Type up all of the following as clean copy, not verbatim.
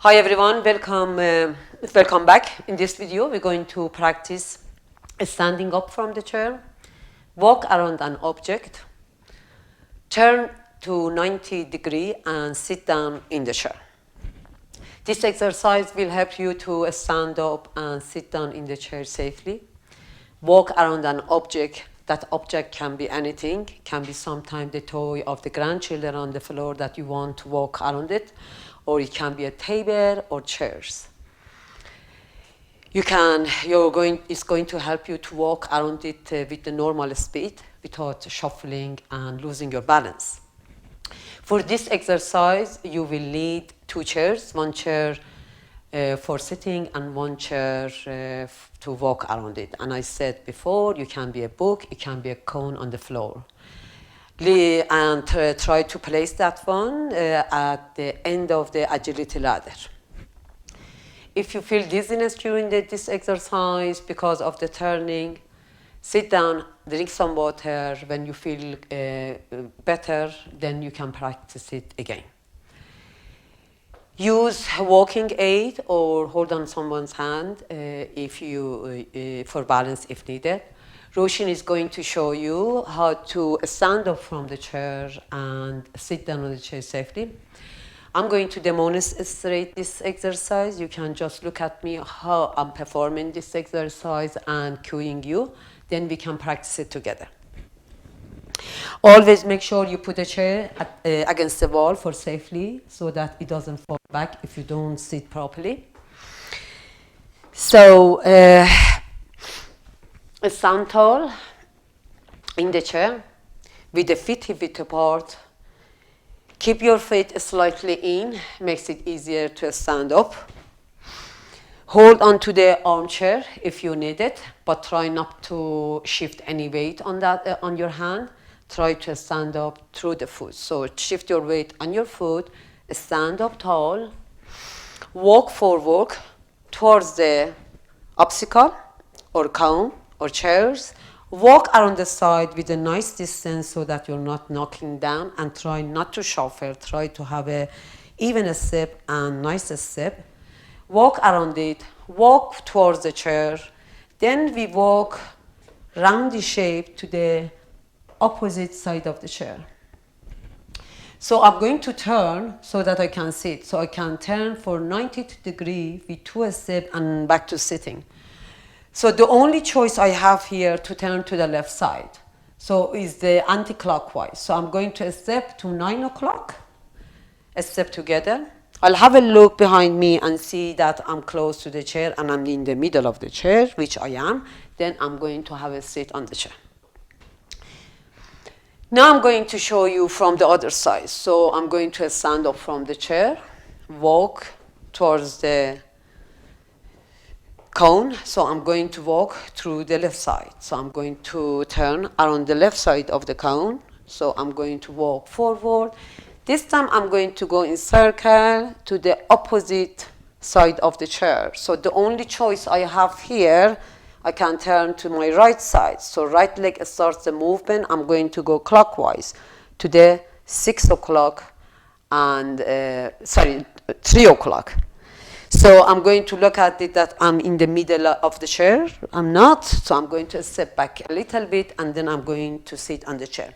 Hi everyone, welcome back. In this video, we're going to practice standing up from the chair, walk around an object, turn to 90 degree and sit down in the chair. This exercise will help you to stand up and sit down in the chair safely, walk around an object. That object can be anything, can be sometimes the toy of the grandchildren on the floor that you want to walk around it, or it can be a table or chairs. It's going to help you to walk around it with the normal speed without shuffling and losing your balance. For this exercise, you will need two chairs, one chair for sitting and one chair to walk around it. And I said before, you can be a book, it can be a cone on the floor. And try to place that one at the end of the agility ladder. If you feel dizziness during this exercise because of the turning, sit down, drink some water. When you feel better, then you can practice it again. Use a walking aid or hold on someone's hand for balance if needed. Roshin is going to show you how to stand up from the chair and sit down on the chair safely. I'm going to demonstrate this exercise. You can just look at me how I'm performing this exercise and cueing you. Then we can practice it together. Always make sure you put the chair against the wall for safely so that it doesn't fall back if you don't sit properly. So stand tall in the chair with the feet hip apart. Keep your feet slightly in, makes it easier to stand up. Hold on to the armchair if you need it, but try not to shift any weight on your hand. Try to stand up through the foot. So shift your weight on your foot, stand up tall, walk forward towards the obstacle or cone or chairs. Walk around the side with a nice distance so that you're not knocking down, and try not to shuffle. Try to have a even step and nice step. Walk around it, walk towards the chair. Then we walk round the shape to the opposite side of the chair. So I'm going to turn so that I can sit. So I can turn for 90 degrees with two steps and back to sitting. So the only choice I have here to turn to the left side. So is the anti-clockwise. So I'm going to step to 9 o'clock, a step together. I'll have a look behind me and see that I'm close to the chair and I'm in the middle of the chair, which I am. Then I'm going to have a seat on the chair. Now I'm going to show you from the other side. So I'm going to stand up from the chair, walk towards the cone. So I'm going to walk through the left side. So I'm going to turn around the left side of the cone. So I'm going to walk forward. This time I'm going to go in circle to the opposite side of the chair. So the only choice I have here, I can turn to my right side. So right leg starts the movement. I'm going to go clockwise to the 6 o'clock and 3 o'clock. So I'm going to look at it that I'm in the middle of the chair. I'm not, so I'm going to step back a little bit and then I'm going to sit on the chair.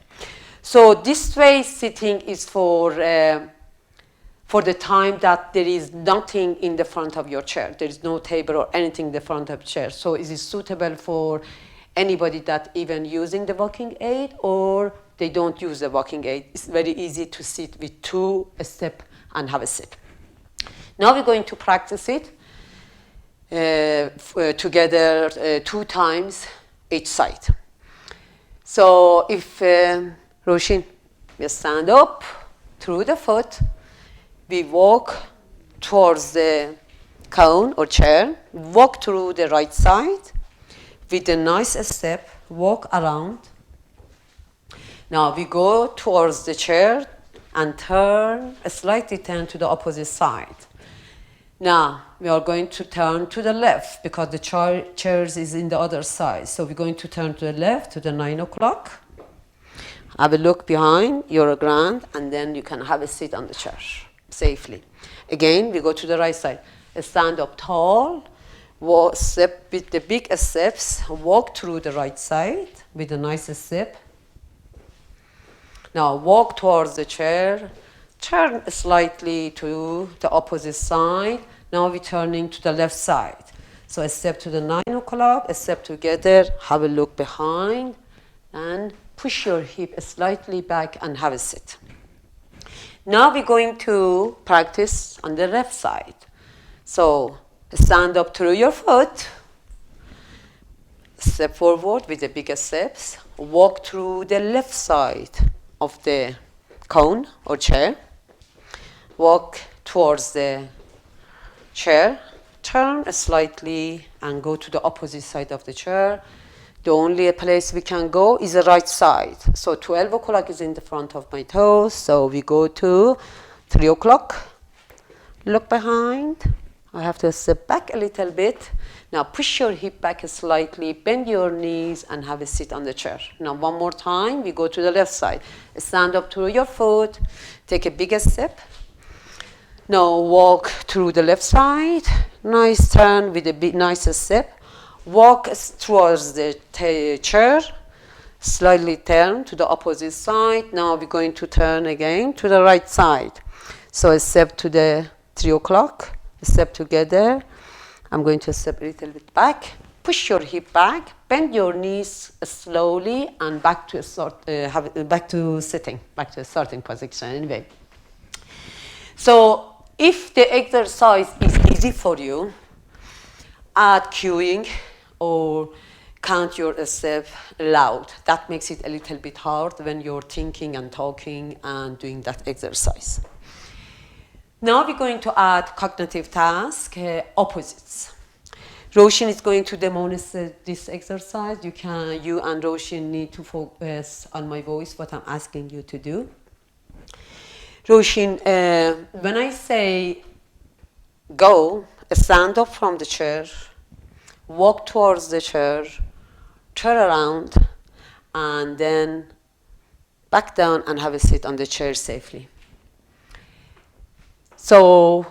So this way sitting is for the time that there is nothing in the front of your chair. There is no table or anything in the front of the chair. So it is suitable for anybody that even using the walking aid or they don't use the walking aid. It's very easy to sit with two steps and have a sit. Now we're going to practice it together 2 times each side. So if Roshin, we stand up through the foot, we walk towards the cone or chair, walk through the right side with a nice step, walk around. Now we go towards the chair and slightly turn to the opposite side. Now we are going to turn to the left because the chairs is in the other side. So we're going to turn to the left to the 9 o'clock. Have a look behind your ground and then you can have a seat on the chair. safely. Again, we go to the right side. Stand up tall, walk, step with the big steps, walk through the right side with a nice step. Now walk towards the chair, turn slightly to the opposite side. Now we're turning to the left side. So a step to the 9 o'clock, a step together, have a look behind, and push your hip slightly back and have a sit. Now we're going to practice on the left side. So stand up through your foot, step forward with the bigger steps, walk through the left side of the cone or chair, walk towards the chair, turn slightly and go to the opposite side of the chair. The only place we can go is the right side. So 12 o'clock is in the front of my toes, so we go to 3 o'clock, look behind. I have to step back a little bit. Now push your hip back slightly, bend your knees and have a sit on the chair. Now one more time, we go to the left side. Stand up through your foot, take a bigger step. Now walk through the left side, nice turn with a big, nice step. Walk towards the chair, slightly turn to the opposite side. Now we're going to turn again to the right side. So a step to the 3 o'clock, a step together. I'm going to step a little bit back, push your hip back, bend your knees slowly, and back to sitting, back to a starting position anyway. So if the exercise is easy for you, add cueing or count your step loud. That makes it a little bit hard when you're thinking and talking and doing that exercise. Now we're going to add cognitive task, opposites. Roshin is going to demonstrate this exercise. You and Roshin need to focus on my voice, what I'm asking you to do. Roshin, when I say go, stand up from the chair, walk towards the chair, turn around, and then back down and have a sit on the chair safely. So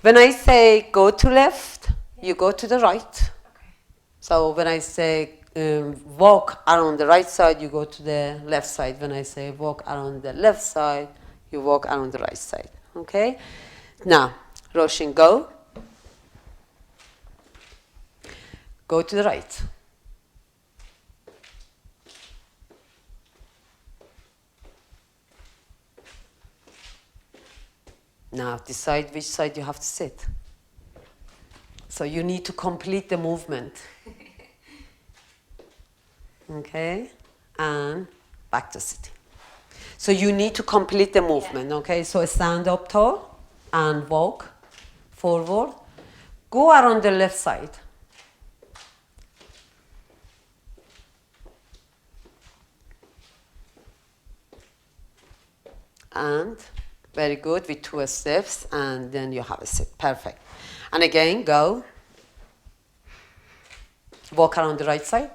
when I say go to left, you go to the right. Okay. So when I say walk around the right side, you go to the left side. When I say walk around the left side, you walk around the right side. Okay? Now, Roshin, go. Go to the right. Now decide which side you have to sit. So you need to complete the movement. Okay? And back to sitting. So you need to complete the movement, okay? So stand up tall and walk forward. Go around the left side. And very good with 2 steps, and then you have a sit. Perfect. And again, go. Walk around the right side.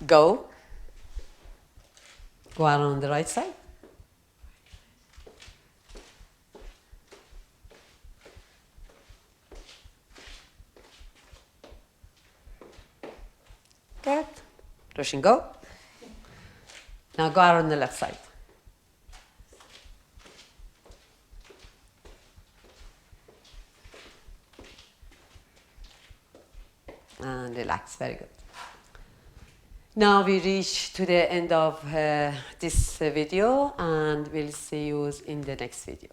Go. Go around the right side. Good. Roshin, go. Now go around the left side. And relax, very good. Now we reach to the end of this video, and we'll see you in the next video.